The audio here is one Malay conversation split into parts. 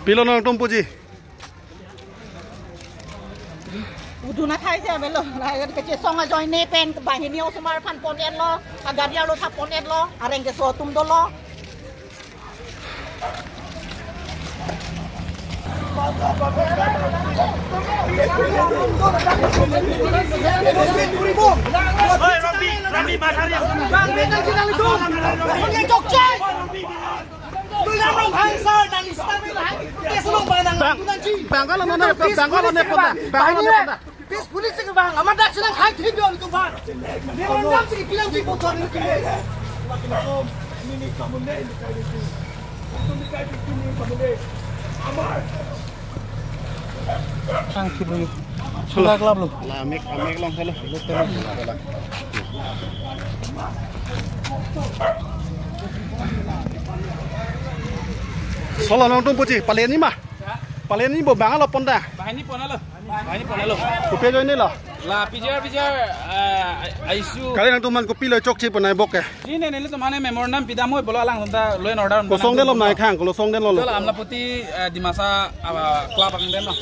Pilon ang tumpuji. Udu na thai se belo la ke che songa join ne pen ba hi niu smar phan pon en lo agar ya lo tha pon en lo areng ke so tum do lo Oi, Robi Matharia. bang ne ka jinang itu songe jok chai tôi làm đồng hành sao đang sao với lại cái số ba đang đang chi Bang ka lo na bang ka lo ne pon da. Bang ka lo ne pon da. Bis police ke bang amat dak sedang khai thib yo tu bang dia orang sih bilang sih bocor ni Ini kamu ni dikait itu. Untuk dikait ini kamu ni. Amar. Ang kibu. Sudah kelap lu. La mek long hello. Solo nong tumpuji palen ni mah. Palen ni bo bang lo pon da. Bahan ni pon lo. Bahan ni pon lo. Kupe join ni lo. La pijar aisu. Kali nang tuman kopi lo chok chi pon nai bok ke. Ini ni tu mana memorandum pidam hoi bola lang tenta law and order. Kosong den lo nai khang kosong den lo. Betul amla putih di masa kelab ang den lo.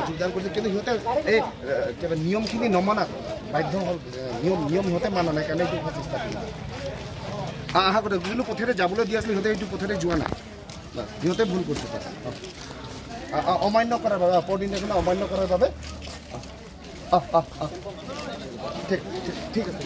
যোগদান কৰিছে কিন্তু সিহঁতে এই নিয়মখিনি নমনা বাধ্য হ'ল নিয়ম সিহঁতে মানা নাই কাৰণে এইটো চেষ্টা কৰিলে আহা কথা যিটো পথেৰে যাবলৈ দি আছিলে সিহঁতে এইটো পথেৰে যোৱা নাই সিহঁতে ভুল কৰিছে অমান্য কৰাৰ বাবে অপৰদিনে অমান্য কৰাৰ বাবে ঠিক আছে